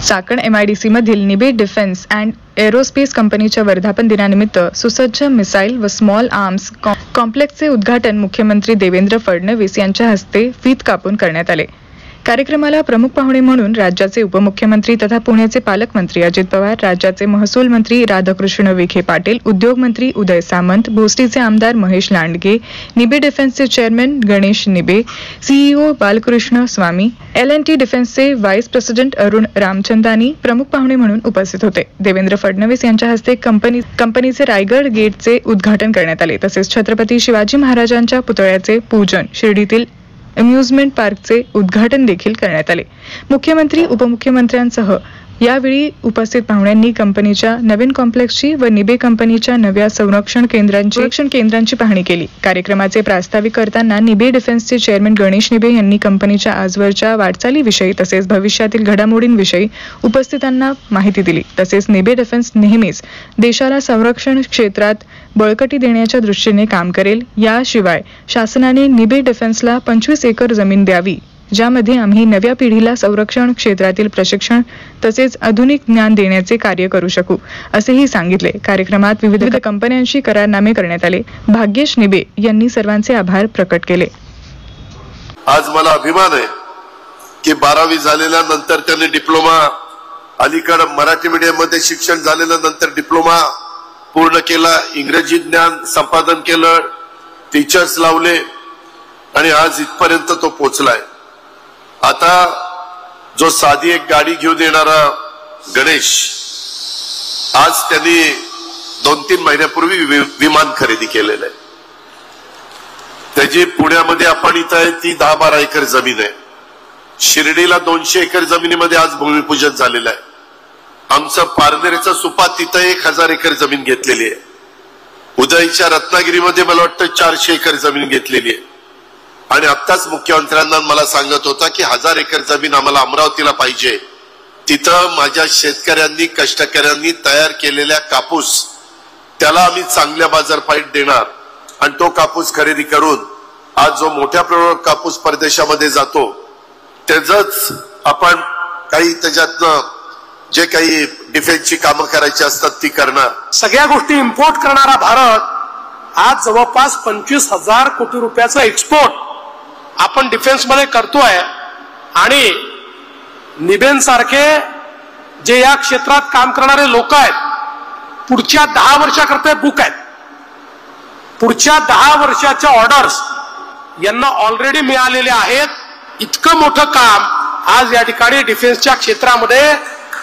Chakan MIDC मधील निबे defence and aerospace कंपनीच्या वर्धापन दिनानिमित्त सुसज्ज मिसाईल व स्मॉल आर्म्स कॉम्प्लेक्सचे उद्घाटन मुख्यमंत्री देवेंद्र फडणवीस यांच्या हस्ते फीत कापून करण्यात आले। कार्यक्रमाला प्रमुख पाहुणे म्हणून राज्याचे उपमुख्यमंत्री तथा पुण्याचे पालकमंत्री अजित पवार, राज्याचे महसूल मंत्री राधाकृष्ण विखे पाटील, उद्योग मंत्री उदय सामंत, भोसरीचे आमदार महेश लांडगे, निबे डिफेन्सचे chairman Ganesh Nibe, CEO Balkrishna Swami, L&T डिफेन्सचे व्हाईस प्रेसिडेंट अरुण रामचंदानी प्रमुख पाहुणे म्हणून उपस्थित होते। देवेंद्र फडणवीस यांच्या हस्ते कंपनीचे रायगड गेटचे उद्घाटन करण्यात आले। तसेच छत्रपती शिवाजी महाराजांच्या पुतळ्याचे पूजन, शिर्डीतील अम्युजमेंट पार्कचे उद्घाटन देखील करण्यात आले। मुख्यमंत्री, उपमुख्यमंत्र्यांसह यावेळी उपस्थित पाहुण्यांनी कंपनीच्या नवीन कॉम्प्लेक्सची व निबे कंपनीच्या नव्या संरक्षण केंद्रांची पाहणी केली। कार्यक्रमाचे प्रास्ताविक करताना निबे डिफेन्सचे चेअरमन गणेश निबे यांनी कंपनीच्या आजवरच्या वाटचालीविषयी तसेच भविष्यातील घडामोडींविषयी उपस्थितांना माहिती दिली। तसेच निबे डिफेन्स नेहमीच देशाला संरक्षण क्षेत्रात बळकटी देण्याच्या दृष्टीने काम करेल। याशिवाय शासनाने निबे डिफेन्सला 25 एकर जमीन द्यावी, ज्यामध्ये आम्ही नव्या पिढीला संरक्षण क्षेत्रातील प्रशिक्षण तसेच आधुनिक ज्ञान देण्याचे कार्य करू शकू, असेही सांगितले। कार्यक्रमात विविध कंपन्यांशी करारनामे करण्यात आले। भाग्येश निबे यांनी सर्वांचे आभार प्रकट केले। आज मला अभिमान आहे की 12वी झालेल्या नंतर त्यांनी डिप्लोमा, अलीकडे मराठी मीडियम मध्ये शिक्षण झालेल्यानंतर डिप्लोमा पूर्ण केला, इंग्रजी ज्ञान संपादन केलं, टीचर्स लावले आणि आज इथपर्यंत तो पोहोचलाय। आता जो साधी एक गाडी घेऊन येणारा गणेश, आज त्यांनी 2-3 महिन्यापूर्वी विमान खरेदी केलेलं आहे। त्याची पुण्यामध्ये आपण इथं आहे ती 10-12 एकर जमीन आहे। शिर्डीला 200 एकर जमिनीमध्ये आज भूमिपूजन झालेलं आहे। आमचं पारनेरचं सुपात तिथं 1000 एकर जमीन घेतलेली आहे। उदयच्या रत्नागिरीमध्ये मला वाटतं 400 एकर जमीन घेतलेली आहे। आणि आत्ताच मुख्यमंत्र्यांना मला सांगत होता की 1000 एकर जमीन आम्हाला अमरावतीला पाहिजे। तिथं माझ्या शेतकऱ्यांनी, कष्टकऱ्यांनी तयार केलेल्या कापूस त्याला आम्ही चांगल्या बाजारपेठ देणार आणि तो कापूस खरेदी करून आज जो मोठ्या प्रमाणात कापूस परदेशामध्ये जातो त्याच आपण काही त्याच्यातनं जे काही डिफेन्सची कामं करायची असतात ती करणार। सगळ्या गोष्टी इम्पोर्ट करणारा भारत आज जवळपास 25,000 कोटी रुपयाचा एक्सपोर्ट आपण डिफेन्स मध्ये करतोय। आणि निबेंसारखे जे या क्षेत्रात काम करणारे लोक आहेत, पुढच्या 10 वर्षाकरता बुक आहेत। पुढच्या 10 वर्षाच्या ऑर्डर्स यांना ऑलरेडी मिळालेले आहेत। इतकं मोठं काम आज या ठिकाणी डिफेन्सच्या क्षेत्रामध्ये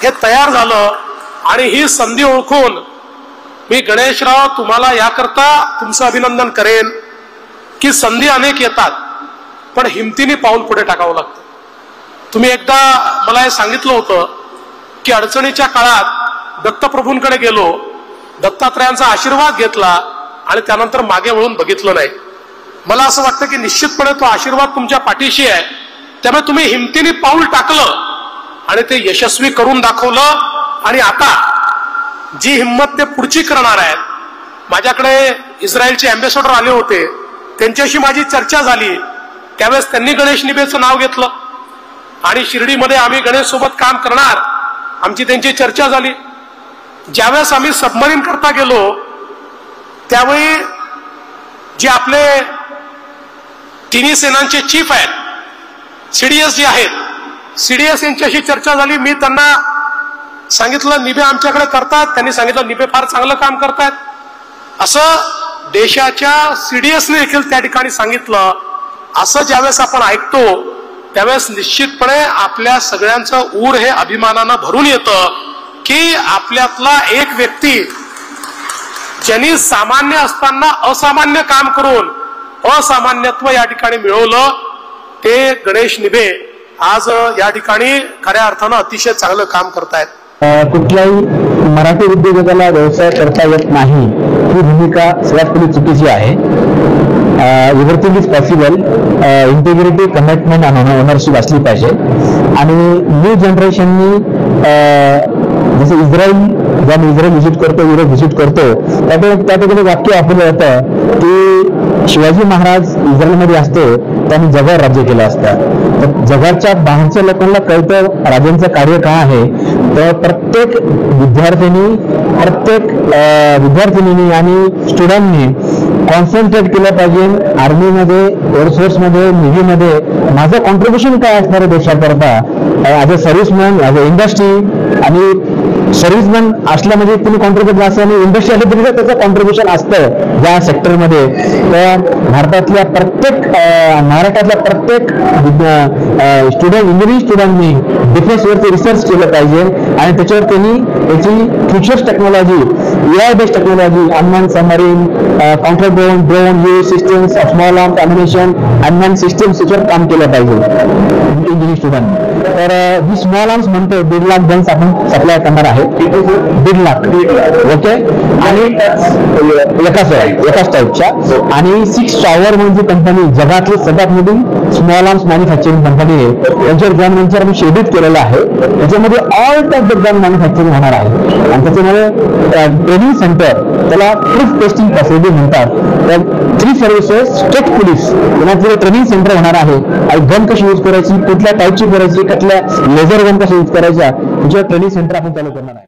हे तयार झालं आणि ही संधी ओळखून मी गणेशराव तुम्हाला याकरता तुमचं अभिनंदन करेन की संधी अनेक येतात पण हिमतीने पाऊल पुढे टाकावं लागतं। तुम्ही एकदा मला हे सांगितलं होतं की अडचणीच्या काळात दत्तप्रभूंकडे गेलो, दत्तात्रयांचा आशीर्वाद घेतला आणि त्यानंतर मागे वळून बघितलं नाही। मला असं वाटतं की निश्चितपणे तो आशीर्वाद तुमच्या पाठीशी आहे, त्यामुळे तुम्ही हिमतीने पाऊल टाकलं आणि ते यशस्वी करून दाखवलं। आणि आता जी हिंमत ते पुढची करणार आहेत, माझ्याकडे इस्रायलचे अँबॅसेडर आले होते, त्यांच्याशी माझी चर्चा झाली। त्यावेळेस त्यांनी गणेश निबेचं नाव घेतलं आणि शिर्डीमध्ये आम्ही गणेश सोबत काम करणार, आमची त्यांची चर्चा झाली। ज्यावेळेस आम्ही सबमरीन करता गेलो त्यावेळी जे आपले तिन्ही सेनांचे चीफ आहेत, CDS जे आहेत, CDS यांच्याशी चर्चा झाली। मी त्यांना सांगितलं निबे आमच्याकडे करतात, त्यांनी सांगितलं निबे फार चांगलं काम करतात। असं देशाच्या CDS ने देखील त्या ठिकाणी सांगितलं। असं ज्यावेळेस आपण ऐकतो त्यावेळेस निश्चितपणे आपल्या सगळ्यांचं ऊर हे अभिमानानं भरून येतं की आपल्यातला एक व्यक्ती ज्यांनी सामान्य असताना असामान्य काम करून असामान्यत्व या ठिकाणी मिळवलं, ते गणेश निबे आज या ठिकाणी खऱ्या अर्थानं अतिशय चांगलं काम करतायत। कुठल्याही मराठी उद्योजकाला व्यवसाय करता येत नाही ही भूमिका सगळ्यात पहिली चुकीची आहे। Everything is possible, integrity, commitment आणि ओनरशिप असली पाहिजे। आणि न्यू जनरेशननी जसं जेव्हा मी इस्रायल व्हिजिट करतो, युरोप व्हिजिट करतो, त्या ठिकाणी वाक्य वापरलं जातं की शिवाजी महाराज इस्रायलमध्ये असते त्यांनी जगावर राज्य केलं असतं. तर जगाच्या बाहेरच्या लोकांना कळतं राजांचं कार्य काय आहे. तर प्रत्येक विद्यार्थिनींनी आणि स्टुडंटनी कॉन्सन्ट्रेट केलं पाहिजे आर्मीमध्ये, एअरफोर्समध्ये, नेव्हीमध्ये माझं कॉन्ट्रीब्युशन काय असणार आहे देशाकरता, as a serviceman, as a industry. आणि सर्व्हिसमॅन असल्या म्हणजे तुम्ही कॉन्ट्रीब्युट असं आणि इंडस्ट्री आली तरी त्याचं कॉन्ट्रीब्युशन असतं या सेक्टरमध्ये. तर महाराष्ट्रातल्या प्रत्येक इंजिनिअरिंग स्टुडंटनी डिफेन्सवरती रिसर्च केलं पाहिजे आणि त्याच्यावर त्यांनी याची futures technology, AI based technology, unmanned submarine, counter drone use systems, small arms ammunition, unmanned systems याच्यावर काम केलं पाहिजे इंजिनिअरिंग स्टुडंट. तर जी स्मॉल आर्म्स म्हणतो 1.5 लाख गन्स आपण सप्लाय करणार आहे. 1.5 लाख ओके. आणि एकाच टाईपच्या. आणि 6 टॉवर म्हणजे कंपनी जगातली सगळ्यात मोठी स्मॉल आर्म्स मॅन्युफॅक्चरिंग कंपनी आहे. त्यांच्यावर जॉईंट व्हेंचर आम्ही शेड्यूल केलेलं आहे. त्याच्यामध्ये all type of gun manufacturing होणार आहे. आणि त्याच्यामध्ये ट्रेनिंग सेंटर, त्याला प्रूफ टेस्टिंग फॅसिलिटी म्हणतात. तर 3 सर्व्हिसेस, स्टेट पोलीस त्यांना ट्रेनिंग सेंटर होणार आहे. आणि गन कशी यूज करायची, कुठल्या टाईपची करायची, कुठल्या लेझर गन कशी यूज करायच्या, त्याच्यावर ट्रेनिंग सेंटर आपण चालू करणार आहे.